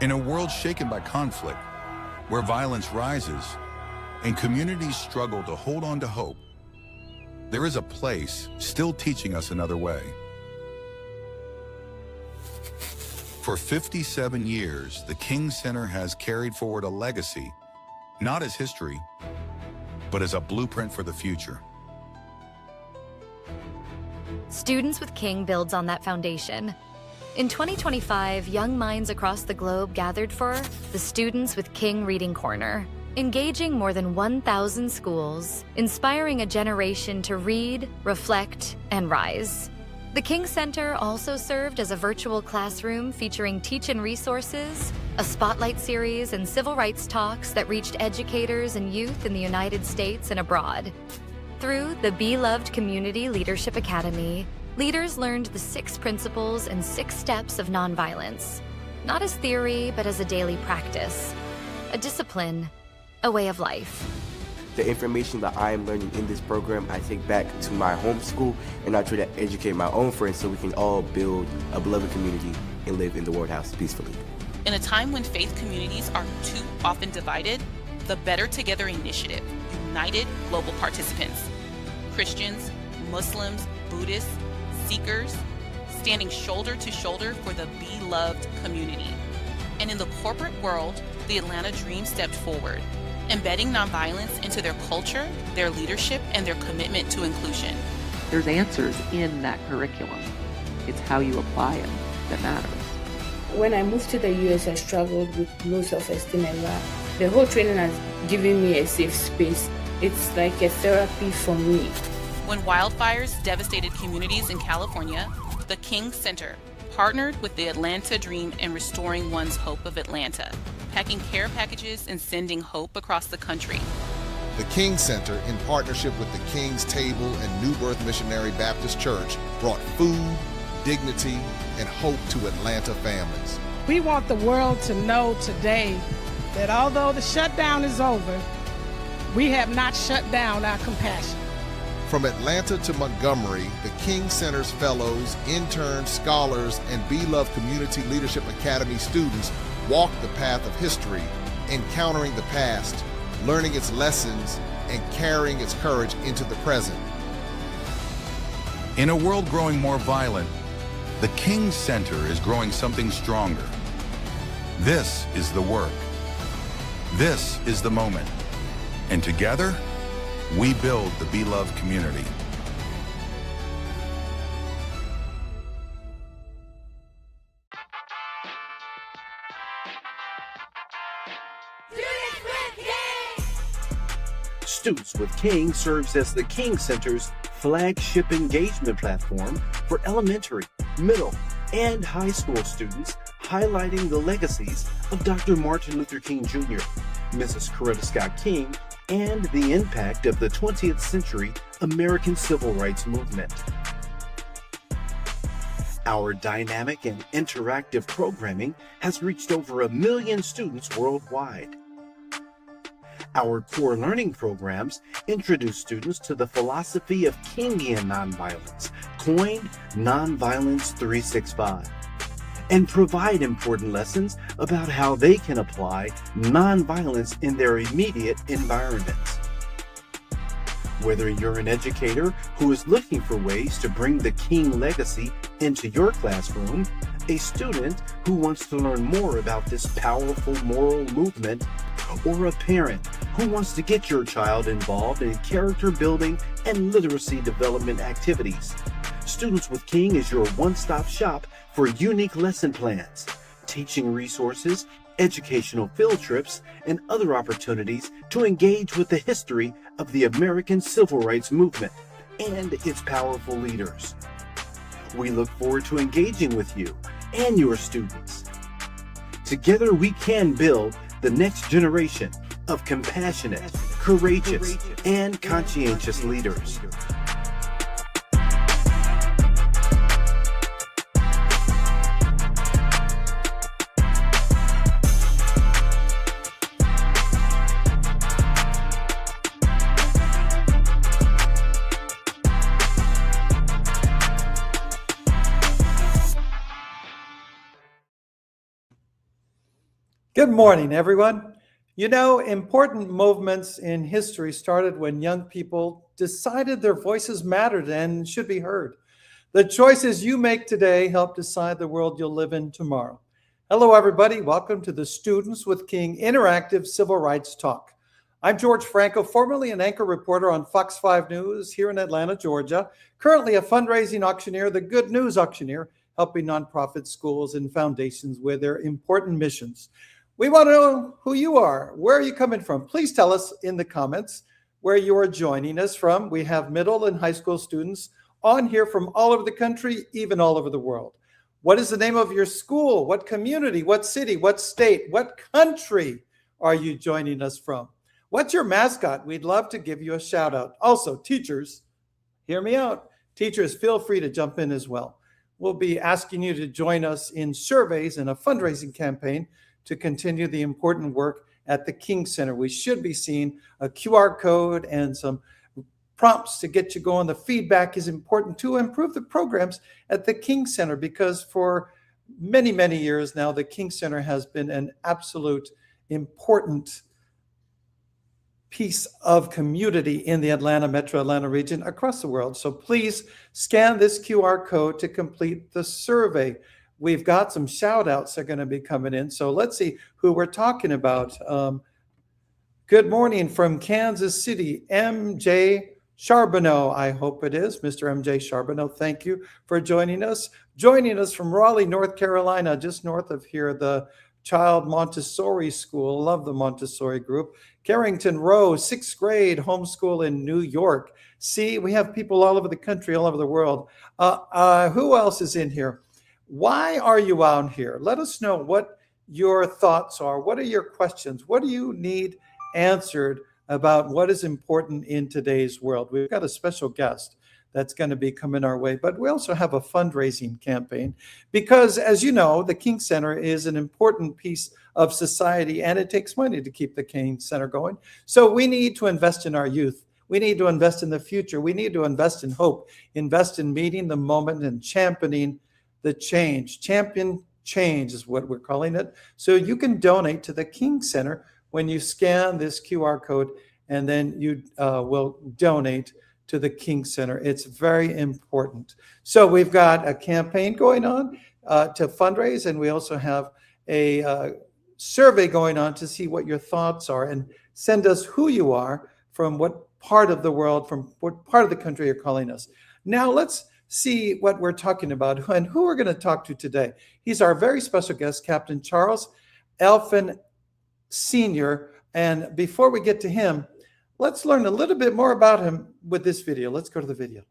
In a world shaken by conflict, where violence rises and communities struggle to hold on to hope, there is a place still teaching us another way. For 57 years, the King Center has carried forward a legacy, not as history, but as a blueprint for the future. Students with King builds on that foundation. In 2025, young minds across the globe gathered for the Students with King Reading Corner, engaging more than 1,000 schools, inspiring a generation to read, reflect, and rise. The King Center also served as a virtual classroom featuring teach-in resources, a spotlight series, and civil rights talks that reached educators and youth in the United States and abroad. Through the Be Loved Community Leadership Academy, leaders learned the 6 principles and 6 steps of nonviolence, not as theory, but as a daily practice, a discipline, a way of life. The information that I am learning in this program, I take back to my home school, and I try to educate my own friends so we can all build a beloved community and live in the World House peacefully. In a time when faith communities are too often divided, the Better Together Initiative united global participants, Christians, Muslims, Buddhists, Seekers, standing shoulder to shoulder for the beloved community. And in the corporate world, the Atlanta Dream stepped forward, embedding nonviolence into their culture, their leadership, and their commitment to inclusion. There's answers in that curriculum. It's how you apply them that matters. When I moved to the US, I struggled with low self-esteem and that. The whole training has given me a safe space. It's like a therapy for me. When wildfires devastated communities in California, the King Center partnered with the Atlanta Dream in restoring one's hope of Atlanta, packing care packages and sending hope across the country. The King Center, in partnership with the King's Table and New Birth Missionary Baptist Church, brought food, dignity, and hope to Atlanta families. We want the world to know today that although the shutdown is over, we have not shut down our compassion. From Atlanta to Montgomery, the King Center's fellows, interns, scholars, and Be Loved Community Leadership Academy students walk the path of history, encountering the past, learning its lessons, and carrying its courage into the present. In a world growing more violent, the King Center is growing something stronger. This is the work. This is the moment. And together, we build the Be Loved community. Students with King serves as the King Center's flagship engagement platform for elementary, middle, and high school students, highlighting the legacies of Dr. Martin Luther King Jr., Mrs. Coretta Scott King, and the impact of the 20th century American Civil Rights Movement. Our dynamic and interactive programming has reached over 1 million students worldwide. Our core learning programs introduce students to the philosophy of Kingian nonviolence, coined Nonviolence 365, and provide important lessons about how they can apply nonviolence in their immediate environments. Whether you're an educator who is looking for ways to bring the King legacy into your classroom, a student who wants to learn more about this powerful moral movement, or a parent who wants to get your child involved in character building and literacy development activities, Students with King is your one-stop shop for unique lesson plans, teaching resources, educational field trips, and other opportunities to engage with the history of the American Civil Rights Movement and its powerful leaders. We look forward to engaging with you and your students. Together we can build the next generation of compassionate, courageous, and conscientious leaders. Good morning, everyone. You know, important movements in history started when young people decided their voices mattered and should be heard. The choices you make today help decide the world you'll live in tomorrow. Hello, everybody. Welcome to the Students with King Interactive Civil Rights Talk. I'm George Franco, formerly an anchor reporter on Fox 5 News here in Atlanta, Georgia, currently a fundraising auctioneer, the Good News Auctioneer, helping nonprofit schools and foundations with their important missions. We want to know who you are. Where are you coming from? Please tell us in the comments where you are joining us from. We have middle and high school students on here from all over the country, even all over the world. What is the name of your school? What community? What city? What state? What country are you joining us from? What's your mascot? We'd love to give you a shout out. Also, teachers, hear me out. Teachers, feel free to jump in as well. We'll be asking you to join us in surveys and a fundraising campaign to continue the important work at the King Center. We should be seeing a QR code and some prompts to get you going. The feedback is important to improve the programs at the King Center, because for many, many years now, the King Center has been an absolute important piece of community in the Metro Atlanta region across the world. So please scan this QR code to complete the survey. We've got some shout outs that are going to be coming in. So let's see who we're talking about. Good morning from Kansas City, MJ Charbonneau, I hope it is. Mr. MJ Charbonneau, thank you for joining us. Joining us from Raleigh, North Carolina, just north of here, the Child Montessori School. Love the Montessori group. Carrington Row, 6th grade homeschool in New York. See, we have people all over the country, all over the world. Who else is in here? Why are you out here? Let us know what your thoughts are. What are your questions? What do you need answered about what is important in today's world? We've got a special guest that's going to be coming our way, but we also have a fundraising campaign because, as you know, the King Center is an important piece of society and it takes money to keep the King Center going. So we need to invest in our youth. We need to invest in the future. We need to invest in hope, invest in meeting the moment and championing the change. Champion change is what we're calling it. So you can donate to the King Center when you scan this QR code, and then you will donate to the King Center. It's very important. So we've got a campaign going on to fundraise, and we also have a survey going on to see what your thoughts are, and send us who you are, from what part of the world, from what part of the country you're calling us. Now let's see what we're talking about and who we're going to talk to today. He's our very special guest, Captain Charles Alphin Sr. And before we get to him, let's learn a little bit more about him with this video. Let's go to the video.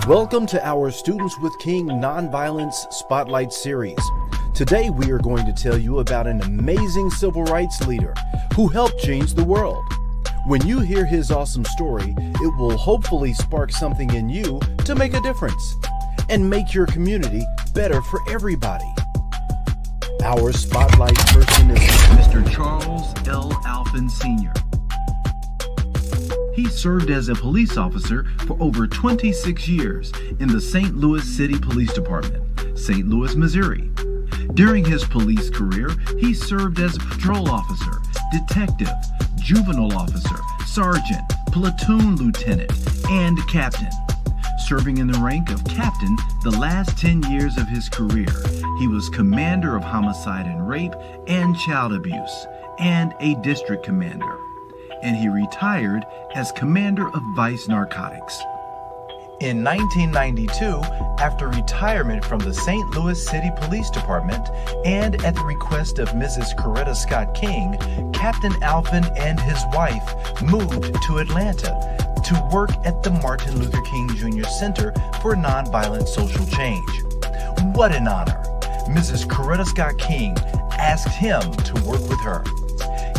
Welcome to our Students with King Nonviolence Spotlight Series. Today we are going to tell you about an amazing civil rights leader who helped change the world. When you hear his awesome story, it will hopefully spark something in you to make a difference and make your community better for everybody. Our spotlight person is Mr. Charles L. Alphin Sr. He served as a police officer for over 26 years in the St. Louis City Police Department, St. Louis, Missouri. During his police career, he served as a patrol officer, detective, juvenile officer, sergeant, platoon lieutenant, and captain. Serving in the rank of captain the last 10 years of his career, he was commander of homicide and rape and child abuse, and a district commander. And he retired as commander of vice narcotics. In 1992, after retirement from the St. Louis City Police Department, and at the request of Mrs. Coretta Scott King, Captain Alphin and his wife moved to Atlanta to work at the Martin Luther King Jr. Center for Nonviolent Social Change. What an honor! Mrs. Coretta Scott King asked him to work with her.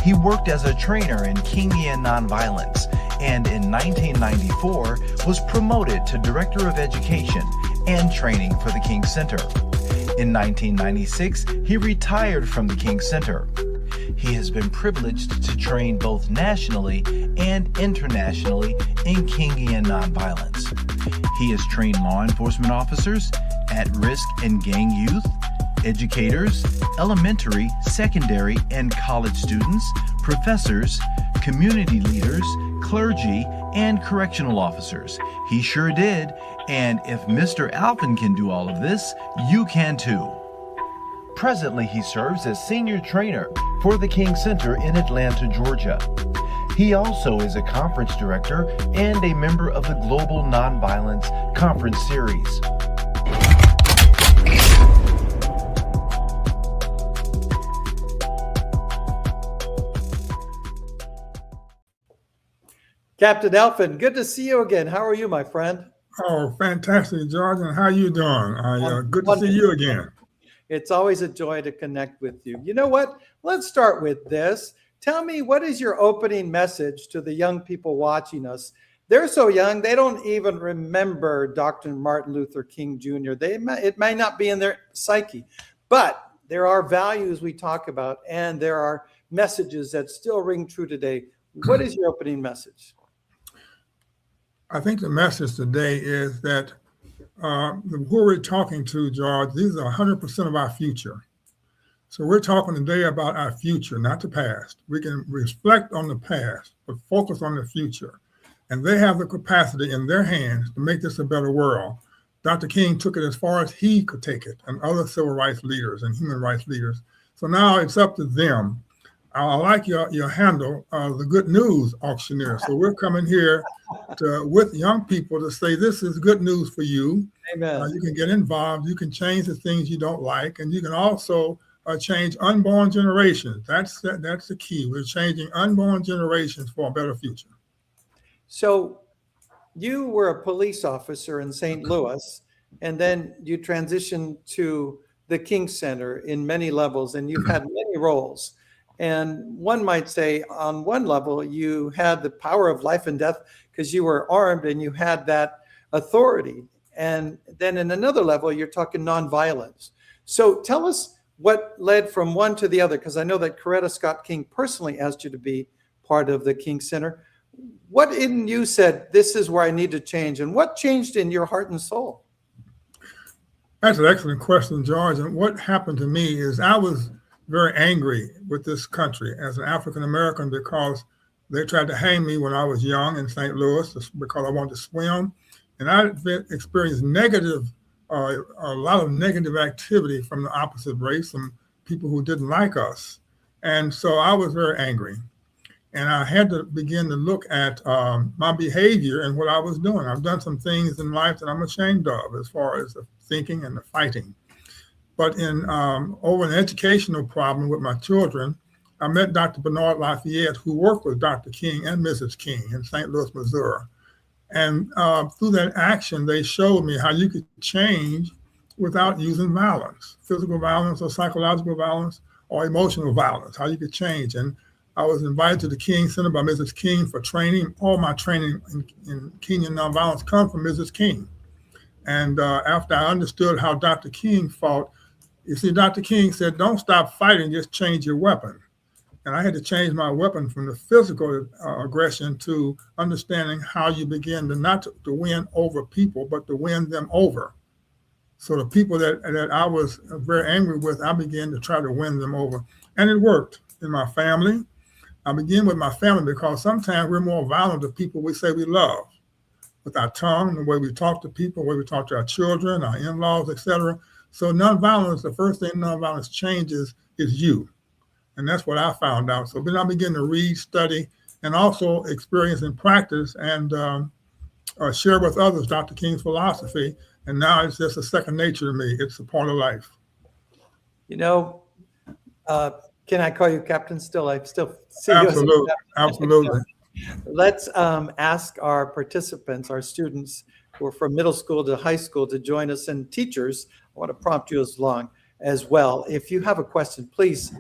He worked as a trainer in Kingian nonviolence, and in 1994 was promoted to Director of Education and Training for the King Center. In 1996, he retired from the King Center. He has been privileged to train both nationally and internationally in Kingian nonviolence. He has trained law enforcement officers, at-risk and gang youth, educators, elementary, secondary, and college students, professors, community leaders, clergy, and correctional officers. He sure did, and if Mr. Alphin can do all of this, you can too. Presently, he serves as senior trainer for the King Center in Atlanta, Georgia. He also is a conference director and a member of the Global Nonviolence Conference Series. Captain Alphin, good to see you again. How are you, my friend? Oh, fantastic, George. And how you doing? Good to see you again. It's always a joy to connect with you. You know what? Let's start with this. Tell me, what is your opening message to the young people watching us? They're so young, they don't even remember Dr. Martin Luther King Jr. It may not be in their psyche, but there are values we talk about, and there are messages that still ring true today. What is your opening message? I think the message today is that who we're talking to, George, these are 100% of our future. So we're talking today about our future, not the past. We can reflect on the past, but focus on the future. And they have the capacity in their hands to make this a better world. Dr. King took it as far as he could take it, and other civil rights leaders and human rights leaders. So now it's up to them. I like your handle, the good news auctioneer. So we're coming here with young people to say, this is good news for you. Amen. You can get involved. You can change the things you don't like. And you can also change unborn generations. That's the key. We're changing unborn generations for a better future. So you were a police officer in St. Louis, and then you transitioned to the King Center in many levels, and you've had many roles. And one might say, on one level, you had the power of life and death because you were armed and you had that authority. And then in another level, you're talking nonviolence. So tell us what led from one to the other, because I know that Coretta Scott King personally asked you to be part of the King Center. What in you said, this is where I need to change, and what changed in your heart and soul? That's an excellent question, George. And what happened to me is I was very angry with this country as an African American because they tried to hang me when I was young in St. Louis because I wanted to swim. And I experienced a lot of negative activity from the opposite race, from people who didn't like us. And so I was very angry. And I had to begin to look at my behavior and what I was doing. I've done some things in life that I'm ashamed of as far as the thinking and the fighting. But in over an educational problem with my children, I met Dr. Bernard Lafayette, who worked with Dr. King and Mrs. King in St. Louis, Missouri. And through that action, they showed me how you could change without using violence, physical violence or psychological violence or emotional violence, how you could change. And I was invited to the King Center by Mrs. King for training. All my training in Kenyan nonviolence come from Mrs. King. And after I understood how Dr. King fought, you see, Dr. King said, don't stop fighting, just change your weapon. And I had to change my weapon from the physical aggression to understanding how you begin to not to win over people, but to win them over. So the people that I was very angry with, I began to try to win them over. And it worked in my family. I began with my family because sometimes we're more violent to people we say we love. With our tongue, the way we talk to people, the way we talk to our children, our in-laws, etc. So nonviolence, the first thing nonviolence changes is you. And that's what I found out. So then I began to read, study, and also experience and practice and share with others Dr. King's philosophy. And now it's just a second nature to me. It's a part of life. You know, can I call you Captain still? I still see Absolutely. you as Absolutely. Let's ask our participants, our students who are from middle school to high school to join us, and teachers, I want to prompt you as well. If you have a question, please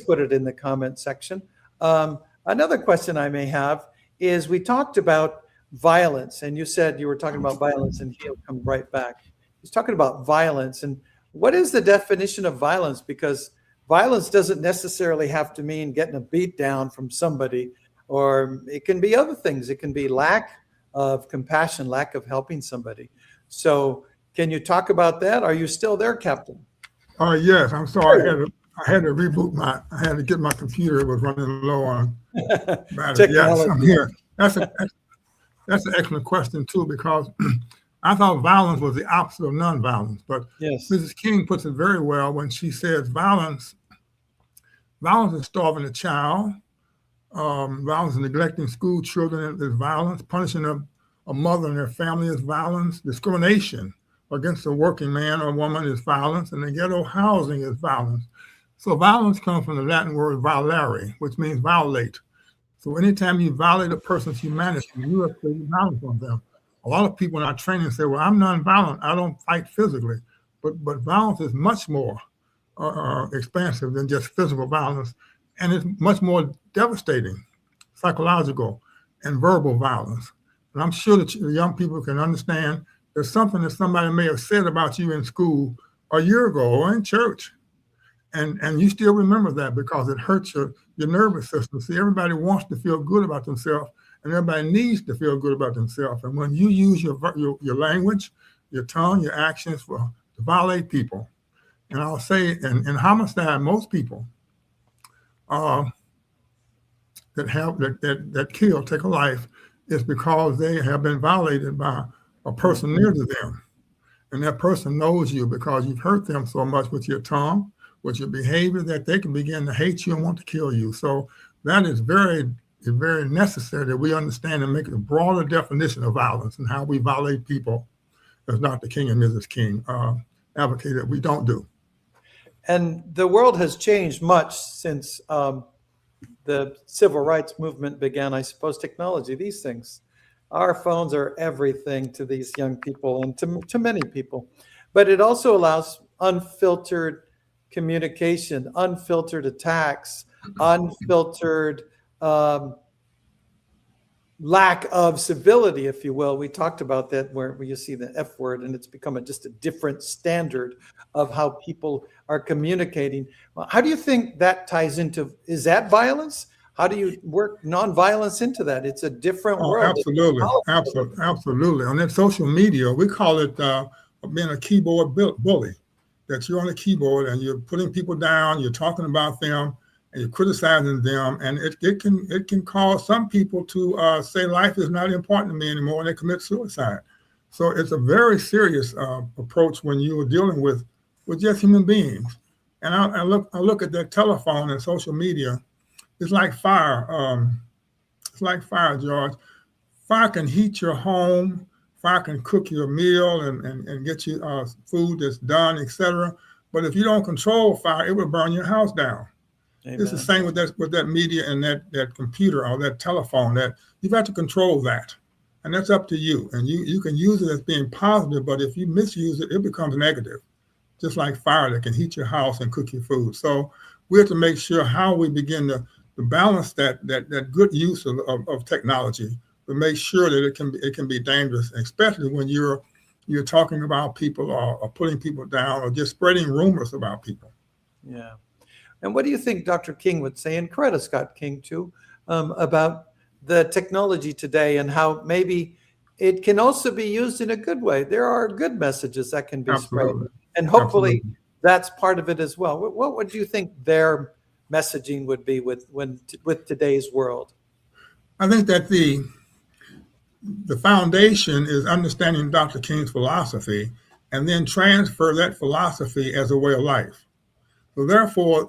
put it in the comment section. Another question I may have is, we talked about violence, and you said you were talking about violence, and he'll come right back. He's talking about violence, and what is the definition of violence? Because violence doesn't necessarily have to mean getting a beat down from somebody, or it can be other things. It can be lack of compassion, lack of helping somebody. So can you talk about that? Are you still there, Captain? Yes, I'm sorry. I had to reboot I had to get my computer. It was running low on battery. Yes, I'm here. That's an excellent question too, because I thought violence was the opposite of nonviolence, but Yes. Mrs. King puts it very well when she says violence is starving a child, violence is neglecting school children is violence, punishing a mother and their family is violence, discrimination against a working man or woman is violence, and the ghetto housing is violence. So violence comes from the Latin word violare, which means violate. So anytime you violate a person's humanity, you are creating violence on them. A lot of people in our training say, well, I'm nonviolent. I don't fight physically. But violence is much more expansive than just physical violence. And it's much more devastating, psychological and verbal violence. And I'm sure that young people can understand there's something that somebody may have said about you in school a year ago or in church. And you still remember that because it hurts your nervous system. See, everybody wants to feel good about themselves, and everybody needs to feel good about themselves. And when you use your language, your tongue, your actions to violate people, and I'll say in homicide, most people that kill, take a life, is because they have been violated by a person near to them. And that person knows you because you've hurt them so much with your tongue, with your behavior, that they can begin to hate you and want to kill you. So that is very, very necessary that we understand and make a broader definition of violence and how we violate people, as Dr. King and Mrs. King advocate that we don't do. And the world has changed much since the civil rights movement began. I suppose technology, these things. Our phones are everything to these young people and to many people. But it also allows unfiltered communication, unfiltered attacks, unfiltered lack of civility, if you will. We talked about that where you see the F word, and it's become just a different standard of how people are communicating. How do you think that ties into, is that violence? How do you work nonviolence into that? It's a different world. Absolutely. On that social media, we call it being a keyboard bully. That you're on a keyboard and you're putting people down, you're talking about them, and you're criticizing them, and it can cause some people to say life is not important to me anymore, and they commit suicide. So it's a very serious approach when you are dealing with just human beings. And I look at that telephone and social media. It's like fire. It's like fire, George. Fire can heat your home. Fire can cook your meal and get you food that's done, etc. But if you don't control fire, it will burn your house down. Amen. It's the same with that media and that computer or that telephone. That you've got to control that, and that's up to you. And you can use it as being positive, but if you misuse it, it becomes negative. Just like fire that can heat your house and cook your food. So we have to make sure how we begin to balance that good use of technology. But make sure that it can be dangerous, especially when you're talking about people or putting people down or just spreading rumors about people. Yeah. And what do you think Dr. King would say, and Coretta Scott King too, about the technology today and how maybe it can also be used in a good way? There are good messages that can be spread, and hopefully that's part of it as well. What would you think their messaging would be with today's world? I think that the foundation is understanding Dr. King's philosophy and then transfer that philosophy as a way of life. So therefore,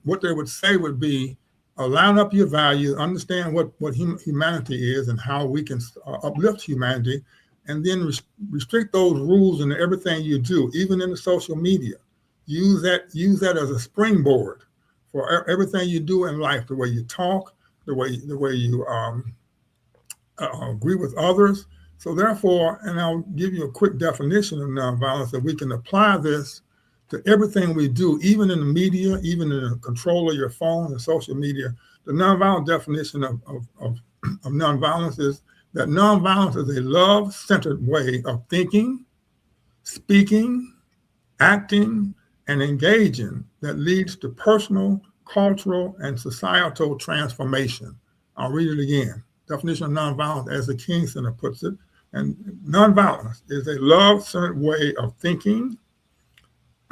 what they would say would be, line up your values, understand what humanity is and how we can uplift humanity, and then restrict those rules in everything you do, even in the social media. Use that as a springboard for everything you do in life, the way you talk, the way you agree with others. So therefore, and I'll give you a quick definition of nonviolence, that we can apply this to everything we do, even in the media, even in the control of your phone and social media. The nonviolent definition of nonviolence is that nonviolence is a love-centered way of thinking, speaking, acting, and engaging that leads to personal, cultural, and societal transformation. I'll read it again. Definition of nonviolence, as the King Center puts it, and nonviolence is a love-centered way of thinking,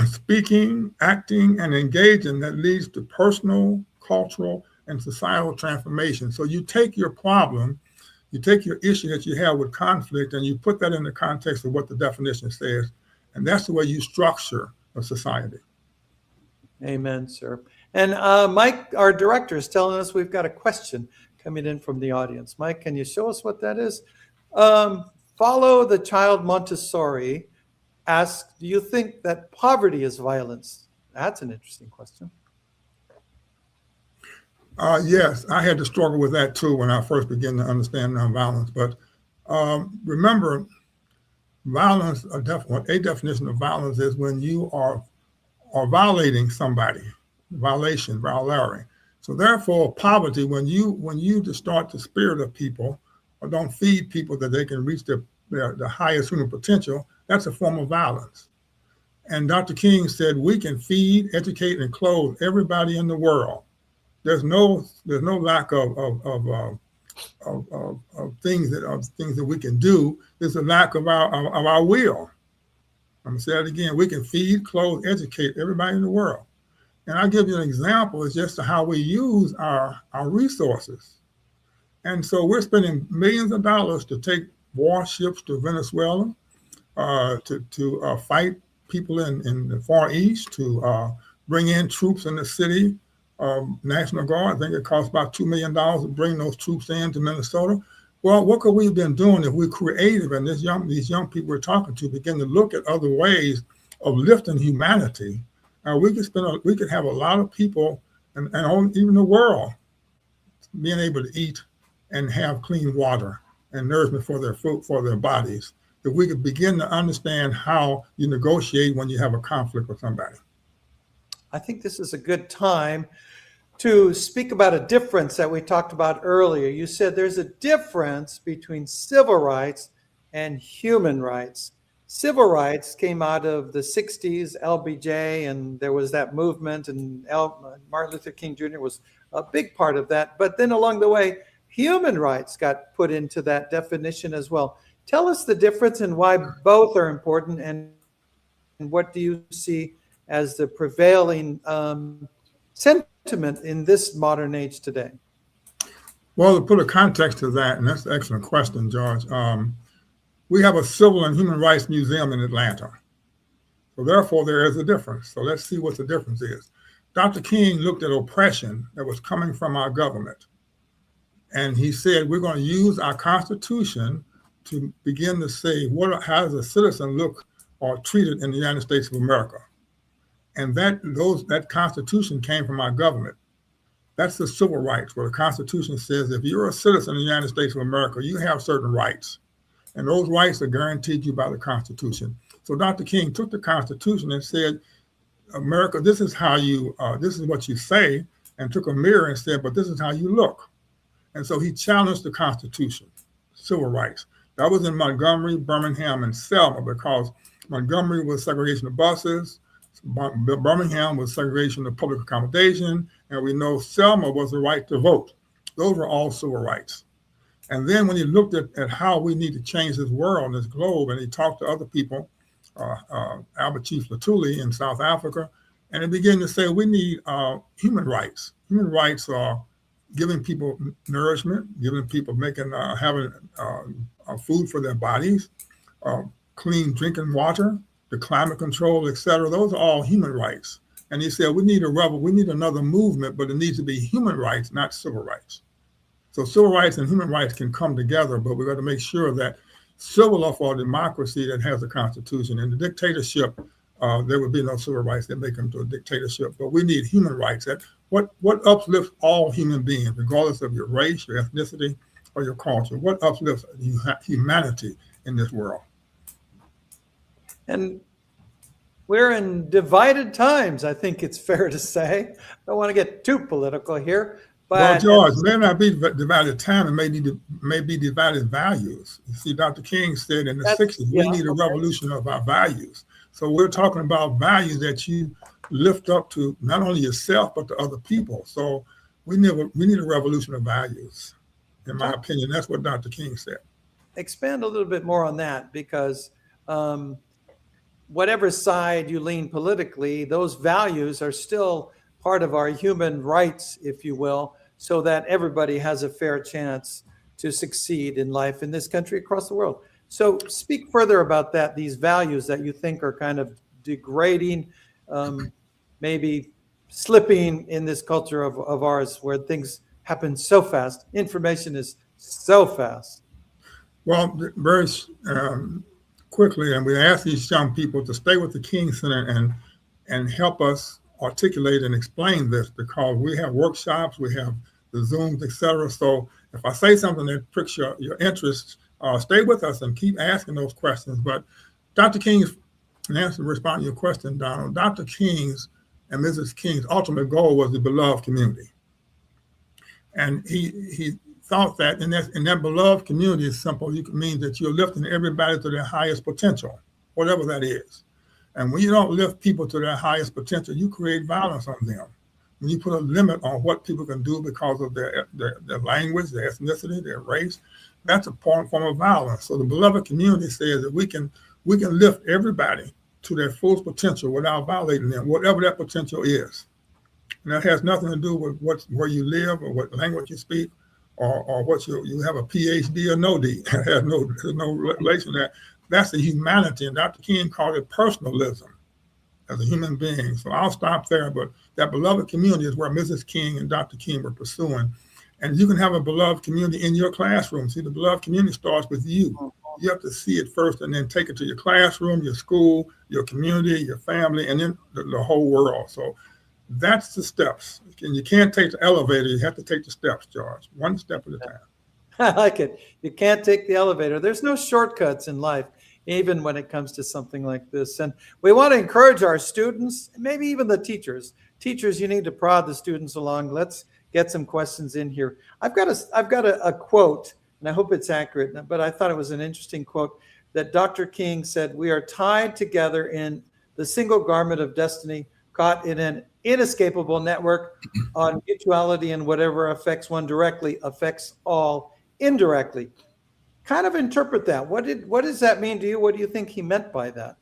speaking, speaking, acting, and engaging that leads to personal, cultural, and societal transformation. So you take your problem, you take your issue that you have with conflict, and you put that in the context of what the definition says, and that's the way you structure a society. Amen, sir. And Mike, our director, is telling us we've got a question coming in from the audience. Mike, can you show us what that is? Follow the Child Montessori asks, do you think that poverty is violence? That's an interesting question. Yes, I had to struggle with that too when I first began to understand nonviolence. But remember, violence, a definition of violence is when you are violating somebody, violation. So therefore, poverty, when you distort the spirit of people or don't feed people that they can reach the highest human potential, that's a form of violence. And Dr. King said we can feed, educate, and clothe everybody in the world. There's no lack of things that we can do. There's a lack of our will. I'm gonna say that again. We can feed, clothe, educate everybody in the world. And I'll give you an example. It's just how we use our resources. And so we're spending millions of dollars to take warships to Venezuela, to fight people in the Far East, to bring in troops in the city. National Guard, I think it costs about $2 million to bring those troops in to Minnesota. Well, what could we have been doing if we're creative and these young people we're talking to begin to look at other ways of lifting humanity? We could have a lot of people and even the world being able to eat and have clean water and nourishment for their food, for their bodies. If we could begin to understand how you negotiate when you have a conflict with somebody. I think this is a good time to speak about a difference that we talked about earlier. You said there's a difference between civil rights and human rights. Civil rights came out of the 60s, LBJ, and there was that movement, and Martin Luther King Jr. was a big part of that. But then along the way, human rights got put into that definition as well. Tell us the difference and why both are important, and what do you see as the prevailing sentiment in this modern age today? Well, to put a context to that, and that's an excellent question, George. We have a civil and human rights museum in Atlanta. So therefore, there is a difference. So let's see what the difference is. Dr. King looked at oppression that was coming from our government. And he said, we're going to use our Constitution to begin to say, how does a citizen look or treated in the United States of America? And that Constitution came from our government. That's the civil rights, where the Constitution says if you're a citizen of the United States of America, you have certain rights. And those rights are guaranteed you by the Constitution. So Dr. King took the Constitution and said, America, this is what you say, and took a mirror and said, but this is how you look. And so he challenged the Constitution, civil rights. That was in Montgomery, Birmingham, and Selma, because Montgomery was segregation of buses, Birmingham was segregation of public accommodation, and we know Selma was the right to vote. Those were all civil rights. And then when he looked at how we need to change this world, this globe, and he talked to other people, Albert Chief Lutuli in South Africa, and he began to say we need human rights. Human rights are giving people nourishment, giving people having food for their bodies, clean drinking water, the climate control, et cetera. Those are all human rights. And he said we need another movement, but it needs to be human rights, not civil rights. So civil rights and human rights can come together, but we've got to make sure that civil are for a democracy that has a constitution. In the dictatorship, there would be no civil rights that make them to a dictatorship. But we need human rights. What uplifts all human beings, regardless of your race, your ethnicity, or your culture? What uplifts humanity in this world? And we're in divided times, I think it's fair to say. I don't want to get too political here. But well, George, may not be divided time, it may be divided values. You see, Dr. King said in the 60s, we need a revolution of our values. So we're talking about values that you lift up to not only yourself, but to other people. So we need a revolution of values, in my opinion. That's what Dr. King said. Expand a little bit more on that, because whatever side you lean politically, those values are still part of our human rights, if you will, so that everybody has a fair chance to succeed in life in this country, across the world. So speak further about that, these values that you think are kind of degrading, maybe slipping in this culture of ours where things happen so fast. Information is so fast. Well, very quickly, and we ask these young people to stay with the King Center and help us articulate and explain this, because we have workshops, we have the Zooms, etc. So if I say something that pricks your interest, stay with us and keep asking those questions. But Dr. King's, in answer to respond to your question, Donald, Dr. King's and Mrs. King's ultimate goal was the beloved community. And he thought that in that beloved community is simple. You can mean that you're lifting everybody to their highest potential, whatever that is. And when you don't lift people to their highest potential, you create violence on them. When you put a limit on what people can do because of their language, their ethnicity, their race, that's a form of violence. So the beloved community says that we can lift everybody to their full potential without violating them, whatever that potential is. And that has nothing to do with where you live or what language you speak, or what you have a PhD or no D. It has no relation to that. That's the humanity, and Dr. King called it personalism as a human being. So I'll stop there, but that beloved community is where Mrs. King and Dr. King were pursuing. And you can have a beloved community in your classroom. See, the beloved community starts with you. You have to see it first and then take it to your classroom, your school, your community, your family, and then the whole world. So that's the steps. And you can't take the elevator. You have to take the steps, George, one step at a time. I like it. You can't take the elevator. There's no shortcuts in life, even when it comes to something like this. And we want to encourage our students, maybe even the teachers. Teachers, you need to prod the students along. Let's get some questions in here. I've got a quote, and I hope it's accurate, but I thought it was an interesting quote that Dr. King said, "We are tied together in the single garment of destiny, caught in an inescapable network on mutuality, and whatever affects one directly affects all indirectly." Kind of interpret that. What does that mean to you? What do you think he meant by that?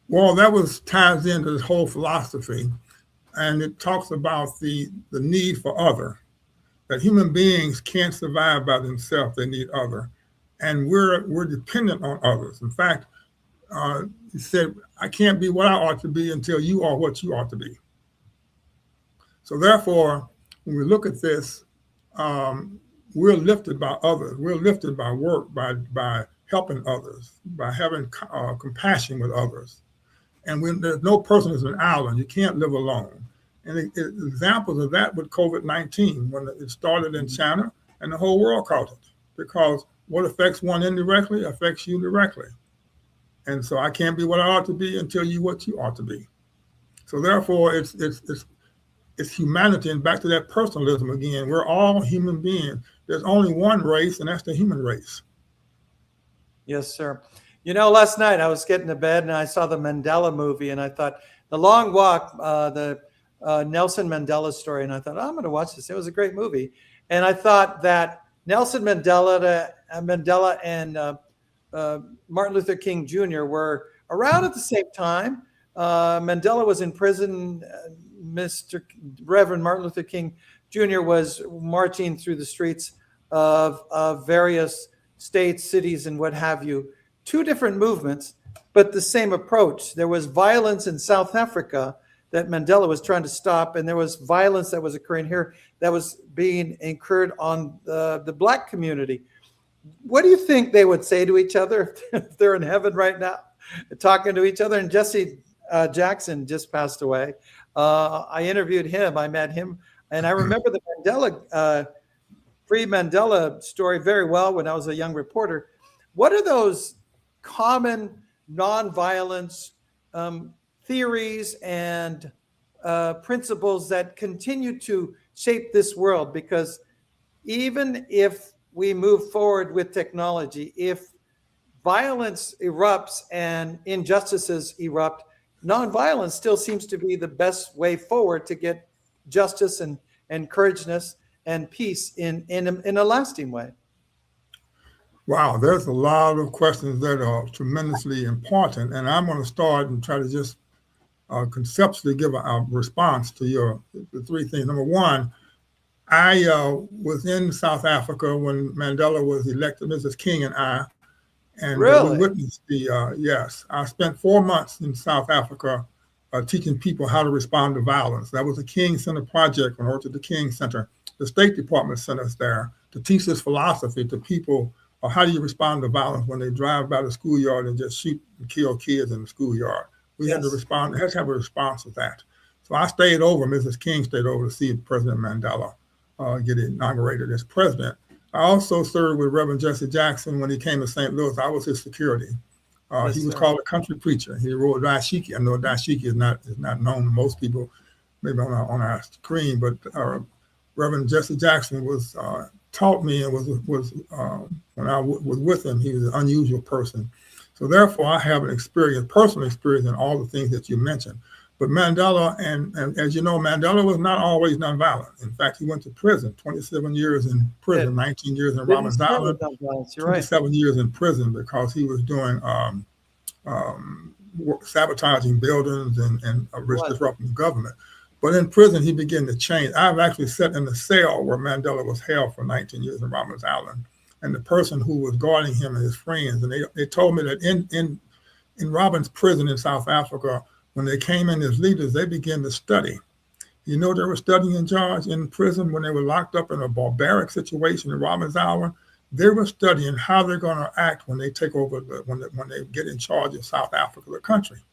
Well, that ties into this whole philosophy, and it talks about the need for other, that human beings can't survive by themselves. They need other, and we're dependent on others. In fact, he said, "I can't be what I ought to be until you are what you ought to be." So therefore, when we look at this, we're lifted by others. We're lifted by work, by helping others, by having compassion with others. And there's no person is an island. You can't live alone. And examples of that with COVID-19, when it started in China and the whole world caught it, because what affects one indirectly affects you directly. And so I can't be what I ought to be until you what you ought to be. So therefore, it's humanity, and back to that personalism again. We're all human beings. There's only one race, and that's the human race. Yes, sir. You know, last night I was getting to bed and I saw the Mandela movie, and I thought The Long Walk, the Nelson Mandela story, and I thought, I'm going to watch this. It was a great movie. And I thought that Nelson Mandela and Martin Luther King Jr. were around at the same time. Mandela was in prison. Reverend Martin Luther King Jr. was marching through the streets of various states, cities, and what have you. Two different movements, but the same approach. There was violence in South Africa that Mandela was trying to stop, and there was violence that was occurring here that was being incurred on the Black community. What do you think they would say to each other if they're in heaven right now, talking to each other? And Jesse Jackson just passed away. I interviewed him. I met him, and I remember the pre-Mandela story very well when I was a young reporter. What are those common nonviolence theories and principles that continue to shape this world? Because even if we move forward with technology, if violence erupts and injustices erupt, nonviolence still seems to be the best way forward to get justice and encouragement and peace in a lasting way. Wow, there's a lot of questions that are tremendously important, and I'm going to start and try to just conceptually give a response to the three things. Number one, I was in South Africa when Mandela was elected, Mrs. King and I, and we Really? witnessed yes, I spent 4 months in South Africa teaching people how to respond to violence. That was a King Center project when I worked at the King Center. The State Department sent us there to teach this philosophy to people. How do you respond to violence when they drive by the schoolyard and just shoot and kill kids in the schoolyard? We had to respond, had to have a response to that. So I stayed over, Mrs. King stayed over to see President Mandela get inaugurated as president. I also served with Reverend Jesse Jackson when he came to St. Louis. I was his security. He was called a country preacher. He wrote Daishiki. I know Daishiki is not known to most people, maybe on our screen, but Reverend Jesse Jackson was taught me and was when I was with him, he was an unusual person. So therefore, I have an experience, personal experience in all the things that you mentioned. But Mandela, and as you know, Mandela was not always nonviolent. In fact, he went to prison, 27 years in prison, 19 years in Robben Island, 27 years in prison because he was doing sabotaging buildings and disrupting the government. But in prison, he began to change. I've actually sat in the cell where Mandela was held for 19 years in Robben Island. And the person who was guarding him and his friends, and they told me that in Robben's prison in South Africa, when they came in as leaders, they began to study. You know, they were studying in George in prison when they were locked up in a barbaric situation in Robben Island. They were studying how they're going to act when they take over, when they get in charge of South Africa, the country.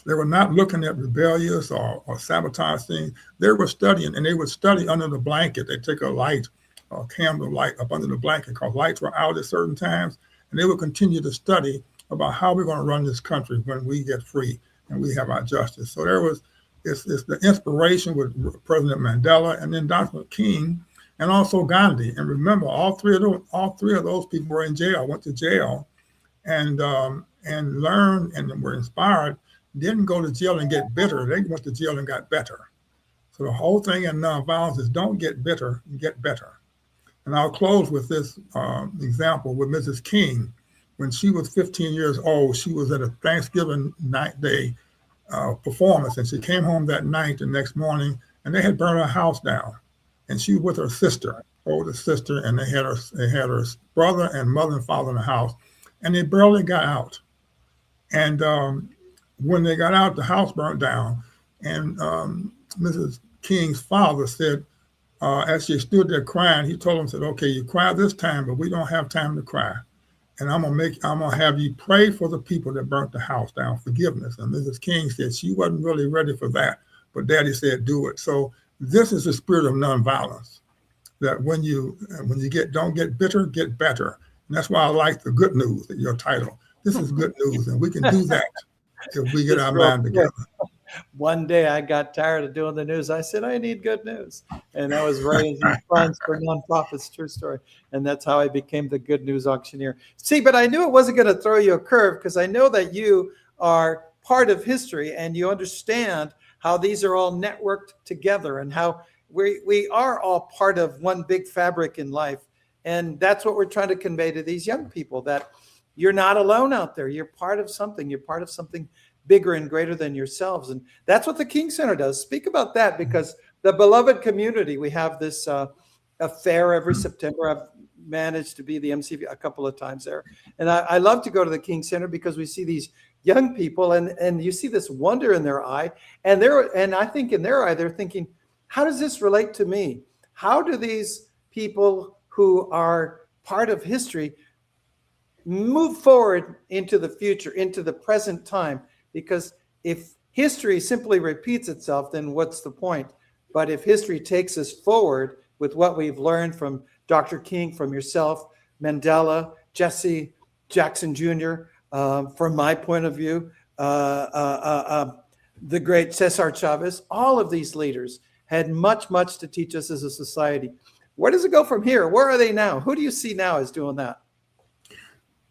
They were not looking at rebellious or sabotage things. They were studying, and they would study under the blanket. They take a light, a candle light up under the blanket because lights were out at certain times, and they would continue to study about how we're going to run this country when we get free and we have our justice. So there was it's the inspiration with President Mandela and then Dr. King and also Gandhi. And remember, all three of those people were in jail, went to jail, and learned and were inspired. Didn't go to jail and get bitter. They went to jail and got better. So the whole thing in nonviolence is don't get bitter, get better. And I'll close with this example with Mrs. King. When she was 15 years old, she was at a Thanksgiving night day performance, and she came home that night the next morning, and they had burned her house down. And she was with her sister, older sister, and they had her brother and mother and father in the house, and they barely got out. And when they got out, the house burnt down, and Mrs. King's father said, as she stood there crying, he told them, said, "Okay, you cry this time, but we don't have time to cry. And I'm gonna have you pray for the people that burnt the house down, forgiveness." And Mrs. King said she wasn't really ready for that, but Daddy said, "Do it." So this is the spirit of nonviolence. That when you don't get bitter, get better. And that's why I like the good news in your title. This is good news, and we can do that if we get our mind together. One day I got tired of doing the news. I said, I need good news. And I was raising funds for nonprofits, true story. And that's how I became the good news auctioneer. See, but I knew it wasn't going to throw you a curve because I know that you are part of history and you understand how these are all networked together and how we are all part of one big fabric in life. And that's what we're trying to convey to these young people, that you're not alone out there. You're part of something. You're part of something bigger and greater than yourselves. And that's what the King Center does. Speak about that, because the beloved community, we have this affair every September. I've managed to be the MC a couple of times there. And I love to go to the King Center because we see these young people and you see this wonder in their eye. And I think in their eye, they're thinking, how does this relate to me? How do these people who are part of history move forward into the future, into the present time? Because if history simply repeats itself, then what's the point? But if history takes us forward with what we've learned from Dr. King, from yourself, Mandela, Jesse Jackson Jr., from my point of view, the great Cesar Chavez, all of these leaders had much, much to teach us as a society. Where does it go from here? Where are they now? Who do you see now as doing that?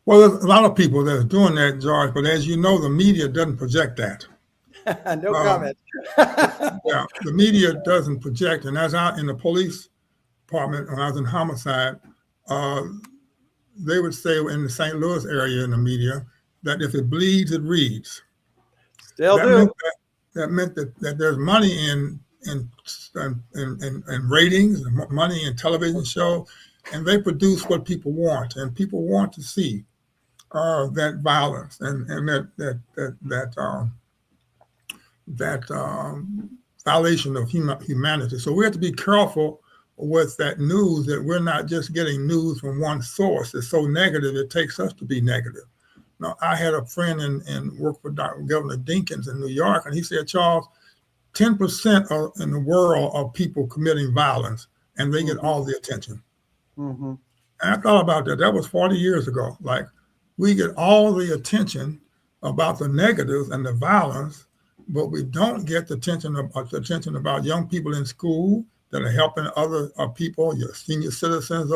Well, there's a lot of people that are doing that, George, but as you know, the media doesn't project that. No comment. Yeah, the media doesn't project. And as I in the police department, when I was in homicide, they would say in the St. Louis area in the media that if it bleeds, it reads. Still That do. meant that meant that there's money in ratings, money in television shows, and they produce what people want, and people want to see that violence and that violation of humanity. So we have to be careful with that news, that we're not just getting news from one source. It's so negative, it takes us to be negative. Now, I had a friend and worked for Governor Dinkins in New York, and he said, Charles, 10% in the world of people committing violence, and they get all the attention. Mm-hmm. And I thought about that. That was 40 years ago. Like, we get all the attention about the negatives and the violence, but we don't get the attention about young people in school that are helping other people, your senior citizens,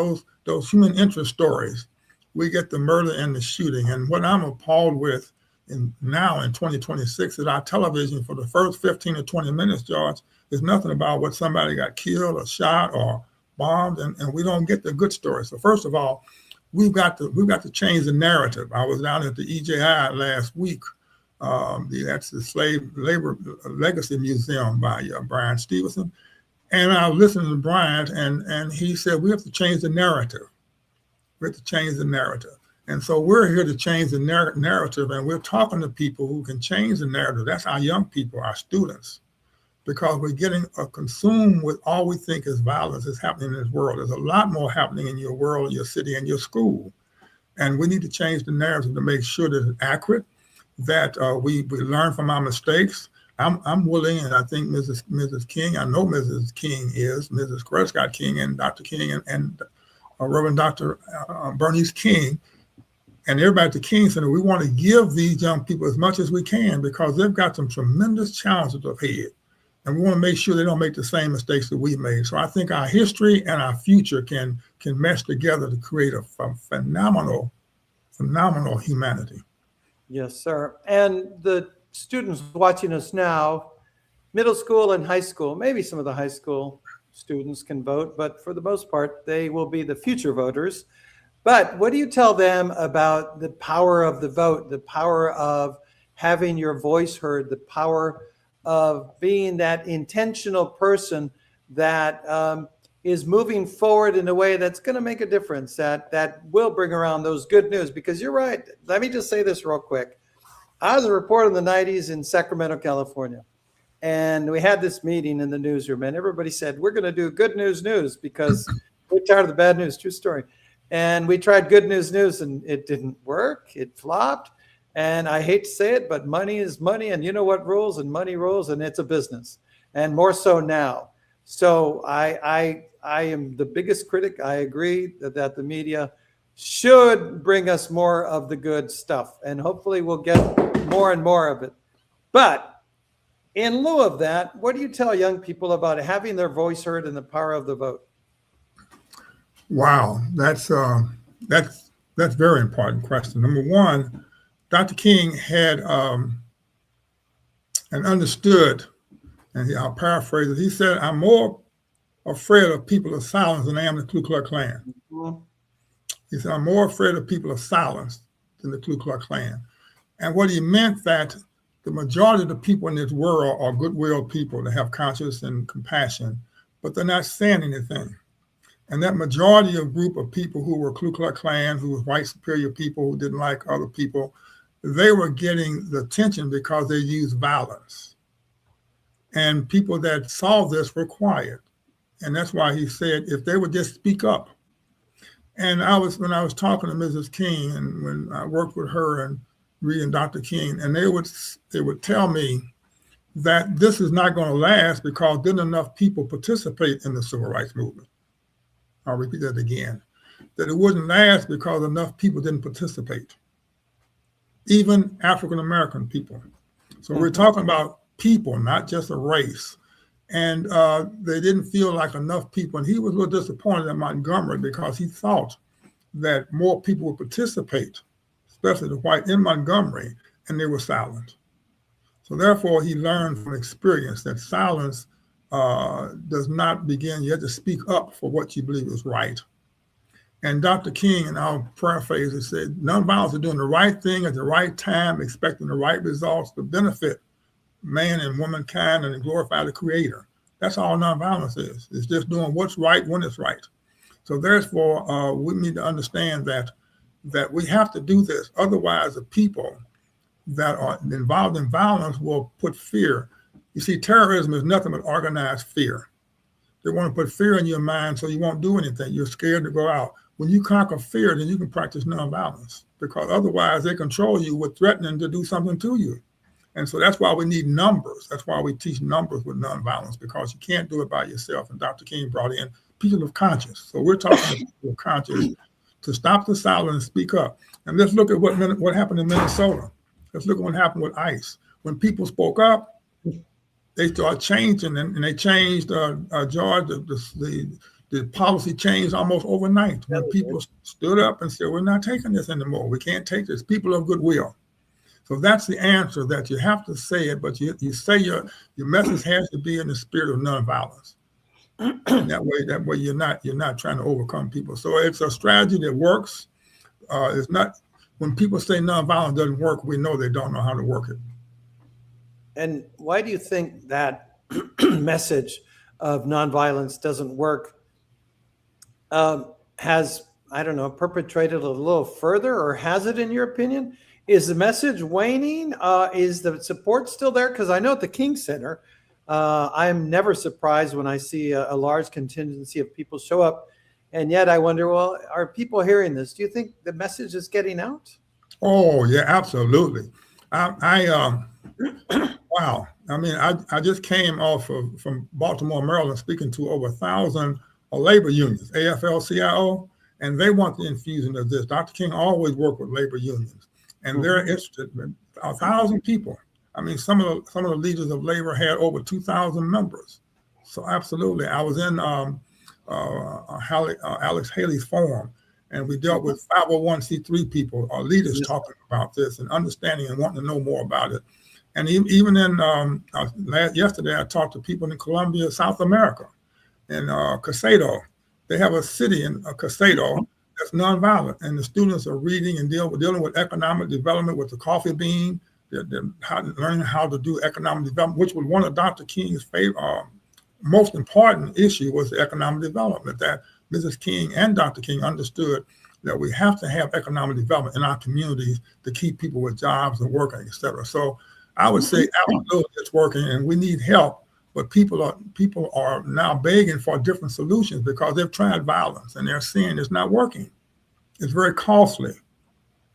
those human interest stories. We get the murder and the shooting. And what I'm appalled with now in 2026 is our television for the first 15 or 20 minutes, George, is nothing about what somebody got killed or shot or bombed, and we don't get the good stories. So first of all, we've got to change the narrative. I was down at the EJI last week. That's the Slave Labor Legacy Museum by Brian Stevenson. And I was listening to Brian, and he said, we have to change the narrative. We have to change the narrative. And so we're here to change the narrative, and we're talking to people who can change the narrative. That's our young people, our students, because we're getting consumed with all we think is violence is happening in this world. There's a lot more happening in your world, your city, and your school. And we need to change the narrative to make sure that it's accurate, that we learn from our mistakes. I'm willing, and I think Mrs. King, I know Mrs. King is, Mrs. Coretta Scott King and Dr. King and Reverend Dr. Bernice King, and everybody at the King Center, we want to give these young people as much as we can because they've got some tremendous challenges ahead. And we want to make sure they don't make the same mistakes that we made. So I think our history and our future can mesh together to create a phenomenal humanity. Yes, sir. And the students watching us now, middle school and high school, maybe some of the high school students can vote, but for the most part, they will be the future voters. But what do you tell them about the power of the vote, the power of having your voice heard, the power of being that intentional person that is moving forward in a way that's going to make a difference, that will bring around those good news? Because you're right. Let me just say this real quick. I was a reporter in the 90s in Sacramento, California, and we had this meeting in the newsroom, and everybody said, we're going to do good news because we're tired of the bad news. True story. And we tried good news, and it didn't work. It flopped. And I hate to say it, but money is money. And you know what rules? And money rules, and it's a business. And more so now. So I am the biggest critic. I agree that the media should bring us more of the good stuff. And hopefully we'll get more and more of it. But in lieu of that, what do you tell young people about having their voice heard and the power of the vote? Wow, that's a very important question. Number one, Dr. King had and understood, and I'll paraphrase it. He said, "I'm more afraid of people of silence than I am the Ku Klux Klan." Mm-hmm. He said, "I'm more afraid of people of silence than the Ku Klux Klan," and what he meant that the majority of the people in this world are goodwill people that have conscience and compassion, but they're not saying anything. And that majority of group of people who were Ku Klux Klan, who were white superior people, who didn't like other people, they were getting the attention because they used violence. And people that saw this were quiet. And that's why he said, if they would just speak up. And when I was talking to Mrs. King, and when I worked with her and reading Dr. King, and they would tell me that this is not going to last because didn't enough people participate in the civil rights movement. I'll repeat that again, that it wouldn't last because enough people didn't participate, even African-American people. So we're talking about people, not just a race. And they didn't feel like enough people. And he was a little disappointed in Montgomery because he thought that more people would participate, especially the white in Montgomery, and they were silent. So therefore, he learned from experience that silence does not begin. You have to speak up for what you believe is right. And Dr. King, and I'll paraphrase it, said, nonviolence is doing the right thing at the right time, expecting the right results to benefit man and womankind and glorify the Creator. That's all nonviolence is. It's just doing what's right when it's right. So therefore, we need to understand that we have to do this. Otherwise, the people that are involved in violence will put fear. You see, terrorism is nothing but organized fear. They want to put fear in your mind so you won't do anything. You're scared to go out. When you conquer fear, then you can practice nonviolence, because otherwise they control you with threatening to do something to you. And so that's why we need numbers. That's why we teach numbers with nonviolence, because you can't do it by yourself. And Dr. King brought in people of conscience. So we're talking to people of conscience to stop the silence and speak up. And let's look at what happened in Minnesota. Let's look at what happened with ICE. When people spoke up, they started changing, and they changed, George, the policy changed almost overnight when people stood up and said, we're not taking this anymore. We can't take this. People of goodwill. So that's the answer, that you have to say it, but you say your message has to be in the spirit of nonviolence. that way you're not trying to overcome people. So it's a strategy that works. It's not, when people say nonviolence doesn't work, we know they don't know how to work it. And why do you think that message of nonviolence doesn't work has, I don't know, perpetrated a little further, or has it, in your opinion? Is the message waning? Is the support still there? Because I know at the King Center, I'm never surprised when I see a large contingency of people show up. And yet I wonder, well, are people hearing this? Do you think the message is getting out? Oh, yeah, absolutely. Wow. I mean, I just came off from Baltimore, Maryland, speaking to over 1,000 labor unions, AFL-CIO, and they want the infusion of this. Dr. King always worked with labor unions, and they're interested. 1,000 people. I mean, some of the leaders of labor had over 2,000 members. So absolutely. I was in Alex Haley's forum, and we dealt with 501c3 people, leaders talking about this and understanding and wanting to know more about it. And even in yesterday, I talked to people in Colombia, South America, in Casado. They have a city in Casado that's nonviolent, and the students are reading and dealing with economic development with the coffee bean. They're learning how to do economic development, which was one of Dr. King's most important issue, was the economic development, that Mrs. King and Dr. King understood that we have to have economic development in our communities to keep people with jobs and working, et cetera. So I would say absolutely it's working, and we need help, but people are now begging for different solutions because they've tried violence and they're seeing it's not working. It's very costly.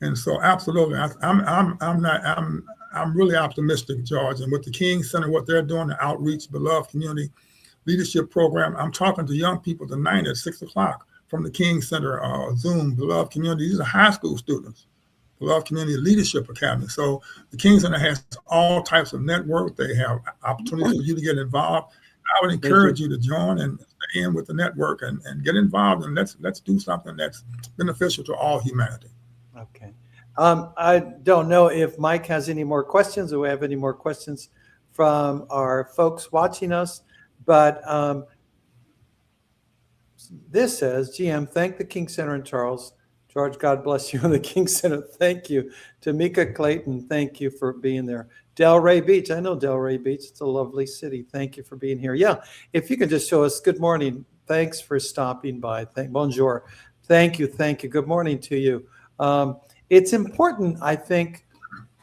And so absolutely, I'm really optimistic, George, and with the King Center, what they're doing, the outreach, Beloved Community Leadership Program. I'm talking to young people tonight at 6 o'clock from the King Center, Zoom, Beloved Community. These are high school students, Beloved Community Leadership Academy. So the King Center has all types of network. They have opportunities for you to get involved. I would encourage you to join and stay in with the network and get involved, and let's do something that's beneficial to all humanity. Okay. I don't know if Mike has any more questions, or we have any more questions from our folks watching us, but this says, GM, thank the King Center in Charles. George, God bless you and the King Center. Thank you. Tamika Clayton, thank you for being there. Delray Beach, I know Delray Beach. It's a lovely city. Thank you for being here. Yeah, if you can just show us, good morning. Thanks for stopping by. Bonjour. Thank you. Thank you. Good morning to you. It's important, I think,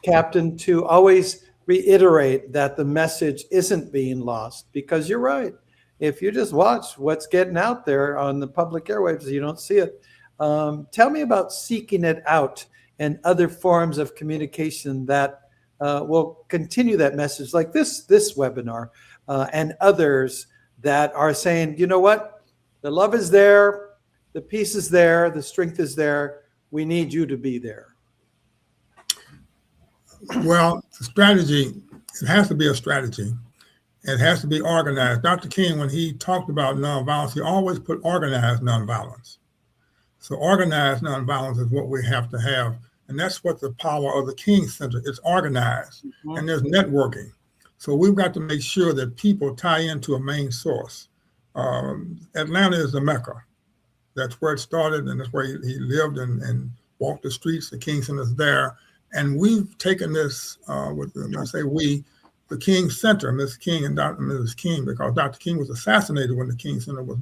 Captain, to always reiterate that the message isn't being lost, because you're right. If you just watch what's getting out there on the public airwaves, you don't see it. Tell me about seeking it out and other forms of communication that will continue that message, like this webinar, and others that are saying, you know what, the love is there, the peace is there, the strength is there. We need you to be there. Well, the strategy, it has to be a strategy. It has to be organized. Dr. King, when he talked about nonviolence, he always put organized nonviolence. So organized nonviolence is what we have to have. And that's what the power of the King Center is, organized. Mm-hmm. And there's networking. So we've got to make sure that people tie into a main source. Atlanta is the Mecca. That's where it started, and that's where he lived and walked the streets. The King Center is there. And we've taken this, when I say we, the King Center, Ms. King and Mrs. King, because Dr. King was assassinated when the King Center was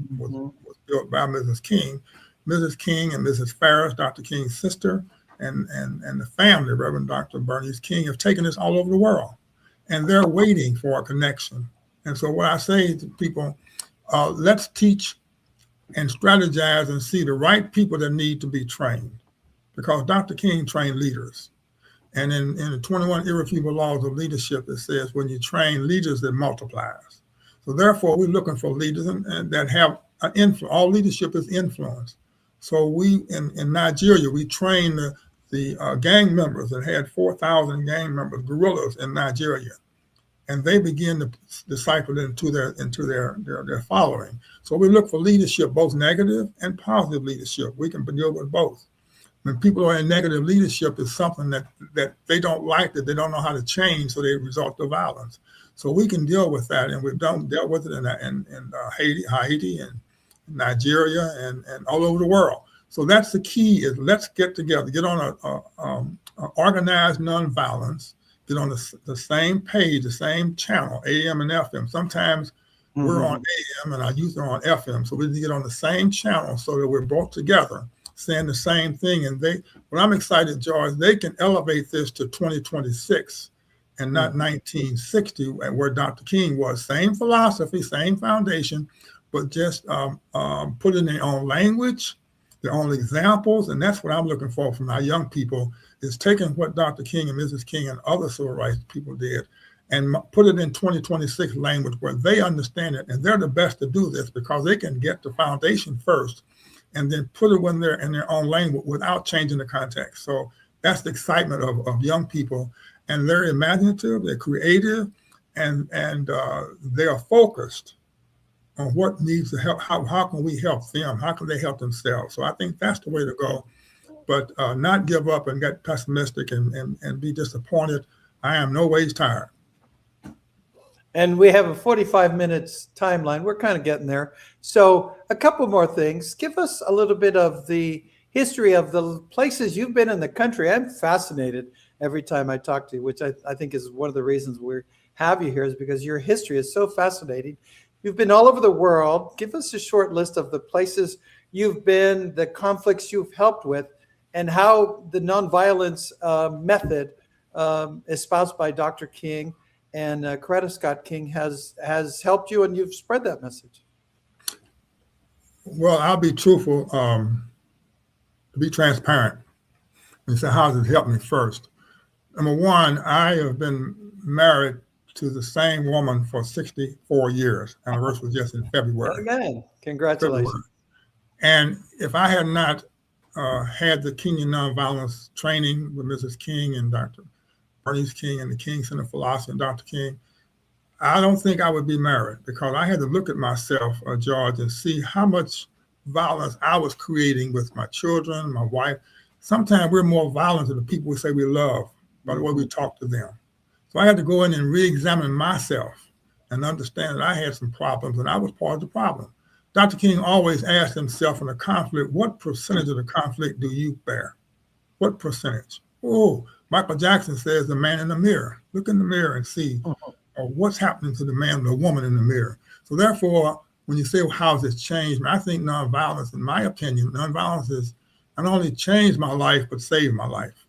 built by Mrs. King. Mrs. King and Mrs. Ferris, Dr. King's sister, and the family, Reverend Dr. Bernice King, have taken this all over the world. And they're waiting for a connection. And so what I say to people, let's teach and strategize and see the right people that need to be trained, because Dr. King trained leaders. And in the 21 irrefutable laws of leadership, it says when you train leaders, it multiplies. So therefore, we're looking for leaders and that have an influence. All leadership is influence. So we, in Nigeria, we trained the gang members and had 4,000 gang members, guerrillas in Nigeria. And they begin to disciple into their following. So we look for leadership, both negative and positive leadership. We can deal with both. When people are in negative leadership, it's something that they don't like, that they don't know how to change, so they resort to violence. So we can deal with that, and we've dealt with it in Haiti and Nigeria and all over the world. So that's the key: is let's get together, get on a organized nonviolence, get on the same page, the same channel, AM and FM. Sometimes we're on AM and our youth are on FM, so we need to get on the same channel so that we're both together, saying the same thing. And what I'm excited, George, they can elevate this to 2026 and not 1960, where Dr. King was. Same philosophy, same foundation, but just put in their own language, their own examples. And that's what I'm looking for from our young people, is taking what Dr. King and Mrs. King and other civil rights people did and put it in 2026 language where they understand it. And they're the best to do this because they can get the foundation first and then put it in their own language without changing the context. So that's the excitement of young people. And they're imaginative, they're creative, and they are focused on what needs to help. How can we help them? How can they help themselves? So I think that's the way to go. But not give up and get pessimistic and be disappointed. I am no ways tired. And we have a 45 minutes timeline. We're kind of getting there. So a couple more things. Give us a little bit of the history of the places you've been in the country. I'm fascinated every time I talk to you, which I think is one of the reasons we have you here, is because your history is so fascinating. You've been all over the world. Give us a short list of the places you've been, the conflicts you've helped with, and how the nonviolence method espoused by Dr. King and Coretta Scott King has helped you, and you've spread that message. Well, I'll be truthful, to be transparent. And so how does it help me first? Number one, I have been married to the same woman for 64 years. Anniversary was just in February. Amen. Congratulations. February. And if I had not had the Kenyan nonviolence training with Mrs. King and Dr. Bernice King and the King Center for Philosophy and Dr. King, I don't think I would be married, because I had to look at myself, George, and see how much violence I was creating with my children, my wife. Sometimes we're more violent to the people we say we love by the way we talk to them. So I had to go in and re-examine myself and understand that I had some problems and I was part of the problem. Dr. King always asked himself in a conflict, what percentage of the conflict do you bear? What percentage? Oh, Michael Jackson says the man in the mirror. Look in the mirror and see what's happening to the man or the woman in the mirror. So therefore, when you say, well, how has it changed? I think nonviolence, in my opinion, nonviolence has not only changed my life, but saved my life.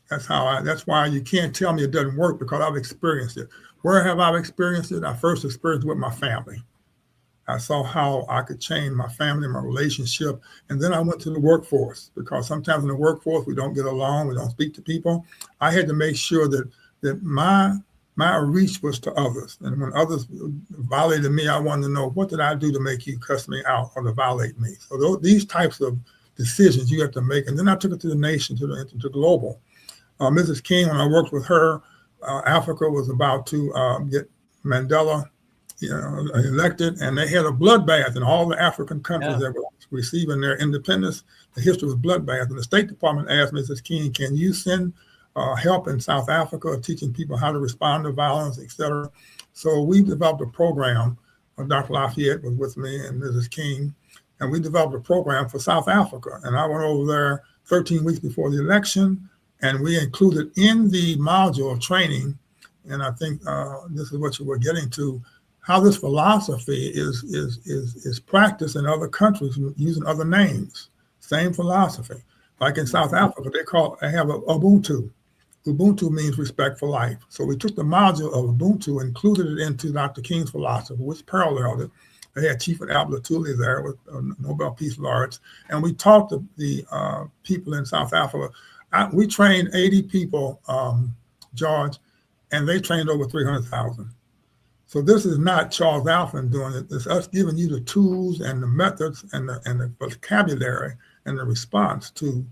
That's why you can't tell me it doesn't work, because I've experienced it. Where have I experienced it? I first experienced it with my family. I saw how I could change my family, my relationship. And then I went to the workforce, because sometimes in the workforce, we don't get along, we don't speak to people. I had to make sure that my reach was to others. And when others violated me, I wanted to know, what did I do to make you cuss me out or to violate me? So these types of decisions you have to make. And then I took it to the nation, to the global. Mrs. King, when I worked with her, Africa was about to get Mandela elected, and they had a bloodbath in all the African countries that were receiving their independence. The history was bloodbath. And the State Department asked Mrs. King, can you send help in South Africa, teaching people how to respond to violence, et cetera? So we developed a program. Dr. Lafayette was with me and Mrs. King, and we developed a program for South Africa. And I went over there 13 weeks before the election, and we included in the module of training, and I think this is what you were getting to, how this philosophy is practiced in other countries using other names. Same philosophy. Like in South Africa, they have Ubuntu. Ubuntu means respect for life. So we took the module of Ubuntu, included it into Dr. King's philosophy, which paralleled it. They had Chief Abdullah there with Nobel Peace Laureates, and we taught the people in South Africa. We trained 80 people, George, and they trained over 300,000. So this is not Charles Alphin doing it. It's us giving you the tools and the methods and the vocabulary and the response to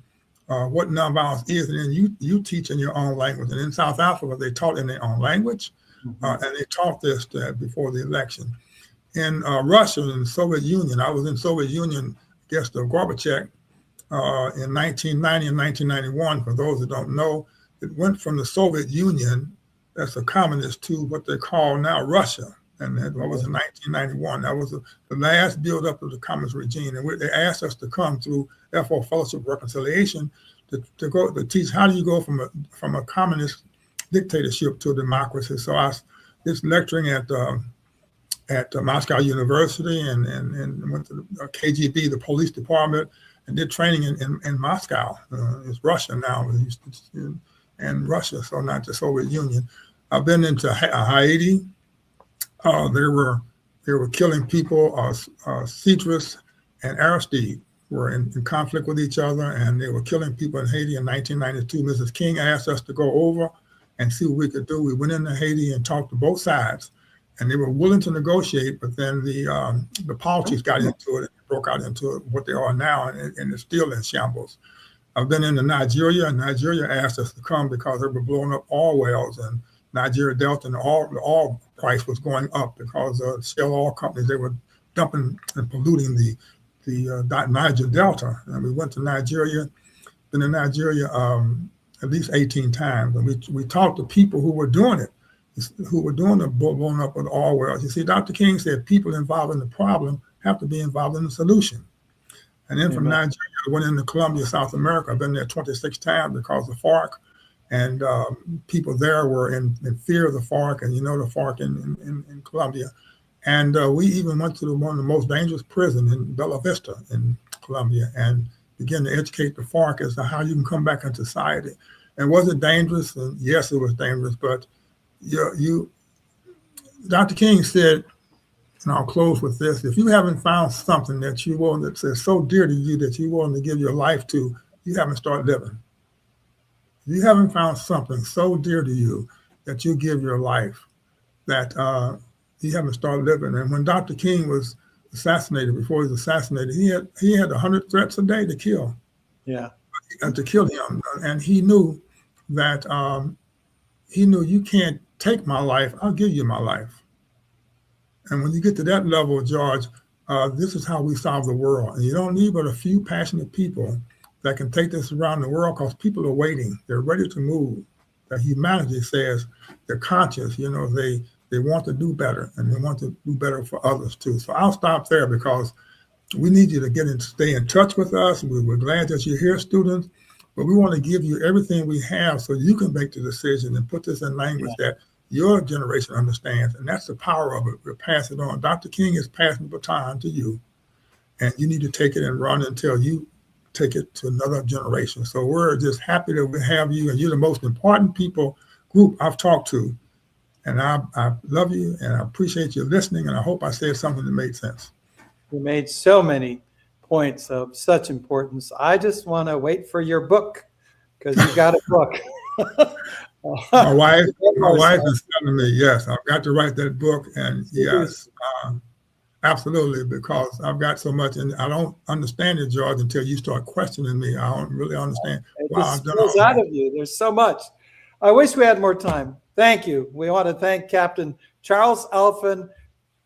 what nonviolence is. And then you teach in your own language. And in South Africa, they taught in their own language, and they taught this before the election. In Russia and Soviet Union, I was in Soviet Union, guest of Gorbachev in 1990 and 1991. For those that don't know, it went from the Soviet Union, that's a communist, to what they call now Russia. And that was in 1991. That was the last build-up of the communist regime. And they asked us to come through FO Fellowship of Reconciliation to go to teach how do you go from a communist dictatorship to a democracy. So I was lecturing at Moscow University and went to the KGB, the police department, and did training in Moscow. It's Russia now, and Russia, so not the Soviet Union. I've been into Haiti. They were killing people. Citrus and Aristide were in conflict with each other, and they were killing people in Haiti in 1992. Mrs. King asked us to go over and see what we could do. We went into Haiti and talked to both sides, and they were willing to negotiate, but then the politics got into it, broke out into what they are now, and it's still in shambles. I've been into Nigeria, and Nigeria asked us to come because they were blowing up oil wells, and Nigeria Delta, and the oil price was going up because of shale oil companies. They were dumping and polluting the Niger Delta. And we went to Nigeria, been in Nigeria at least 18 times, and we talked to people who were doing it, who were doing the blowing up of the oil wells. You see, Dr. King said people involved in the problem have to be involved in the solution. And then from Nigeria, I went into Colombia, South America. I've been there 26 times because of FARC. And people there were in fear of the FARC, and the FARC in Colombia. And we even went to one of the most dangerous prisons in Bella Vista in Colombia and began to educate the FARC as to how you can come back into society. And was it dangerous? And yes, it was dangerous. But Dr. King said, and I'll close with this, if you haven't found something that you want that's so dear to you that you want to give your life to, you haven't started living. If you haven't found something so dear to you that you give your life, that you haven't started living. And when Dr. King was assassinated, before he was assassinated, he had 100 threats a day to kill. Yeah. To kill him. And he knew that you can't take my life, I'll give you my life. And when you get to that level, George, this is how we solve the world. And you don't need but a few passionate people that can take this around the world, because people are waiting. They're ready to move. That humanity says they're conscious, they want to do better, and they want to do better for others too. So I'll stop there because we need you to stay in touch with us. We're glad that you're here, students, but we want to give you everything we have so you can make the decision and put this in language that your generation understands. And that's the power of it. We'll pass it on. Dr. King is passing the baton to you, and you need to take it and run until you take it to another generation. So we're just happy that we have you, and you're the most important group I've talked to. And I love you, and I appreciate you listening, and I hope I said something that made sense. You made so many points of such importance. I just want to wait for your book, because you got a book. My wife is telling me, yes, I've got to write that book, and yes, absolutely, because I've got so much, and I don't understand it, George, until you start questioning me. I don't really understand. It just spills out of you. There's so much. I wish we had more time. Thank you. We want to thank Captain Charles Alphin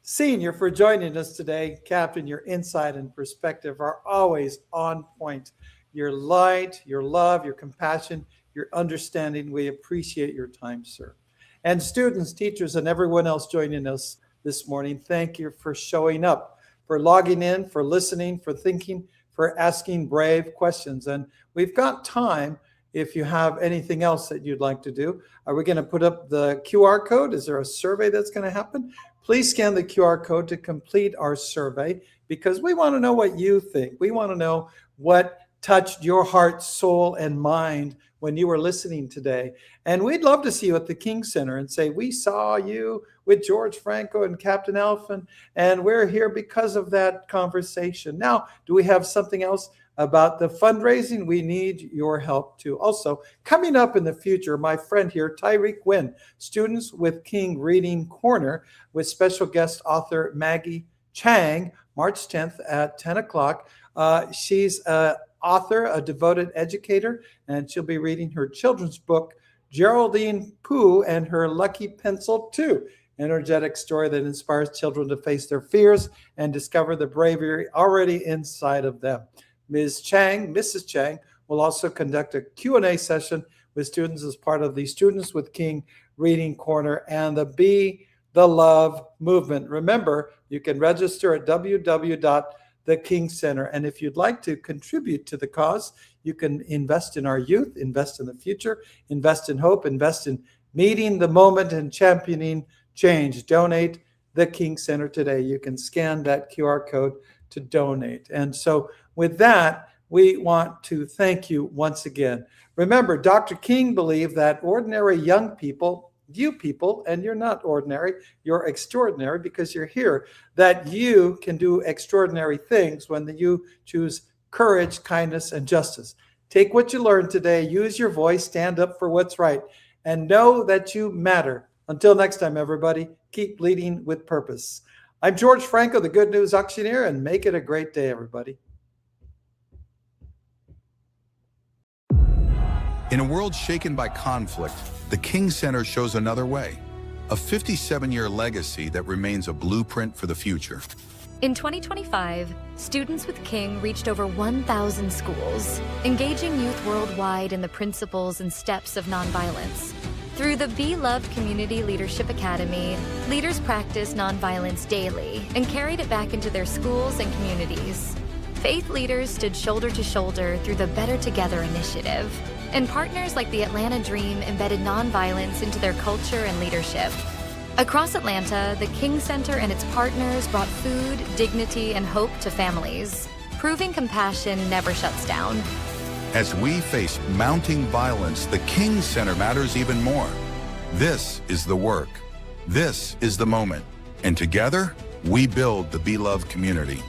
Sr. for joining us today. Captain, your insight and perspective are always on point. Your light, your love, your compassion, your understanding. We appreciate your time, sir. And students, teachers, and everyone else joining us this morning, thank you for showing up for logging in, for listening, for thinking, for asking brave questions. And we've got time if you have anything else that you'd like to do. Are we going to put up the QR code? Is there a survey that's going to happen? Please scan the QR code to complete our survey, because we want to know what you think. We want to know what touched your heart, soul, and mind when you were listening today. And we'd love to see you at the King Center and say, we saw you with George Franco and Captain Alphin, and we're here because of that conversation. Now, do we have something else about the fundraising? We need your help too. Also, coming up in the future, my friend here, Tyreek Wynn, Students with King Reading Corner with special guest author Maggie Chang, March 10th at 10 o'clock. She's an author, a devoted educator, and she'll be reading her children's book, Geraldine Pooh and Her Lucky Pencil 2, energetic story that inspires children to face their fears and discover the bravery already inside of them. Mrs. Chang will also conduct a Q&A session with students as part of the Students with King Reading Corner and the Be the Love movement. Remember, you can register at www.thekingcenter. And if you'd like to contribute to the cause, you can invest in our youth, invest in the future, invest in hope, invest in meeting the moment and championing change. Donate the King Center today. You can scan that QR code to donate. And so with that, we want to thank you once again. Remember, Dr. King believed that ordinary young people, you people, and you're not ordinary, you're extraordinary because you're here, that you can do extraordinary things when you choose courage, kindness, and justice. Take what you learned today, use your voice, stand up for what's right, and know that you matter. Until next time, everybody, keep leading with purpose. I'm George Franco, the Good News Auctioneer, and make it a great day, everybody. In a world shaken by conflict, the King Center shows another way, a 57-year legacy that remains a blueprint for the future. In 2025, Students with King reached over 1,000 schools, engaging youth worldwide in the principles and steps of nonviolence. Through the Be Loved Community Leadership Academy, leaders practiced nonviolence daily and carried it back into their schools and communities. Faith leaders stood shoulder to shoulder through the Better Together initiative, and partners like the Atlanta Dream embedded nonviolence into their culture and leadership. Across Atlanta, the King Center and its partners brought food, dignity, and hope to families, proving compassion never shuts down. As we face mounting violence, the King Center matters even more. This is the work. This is the moment. And together, we build the Be Loved community.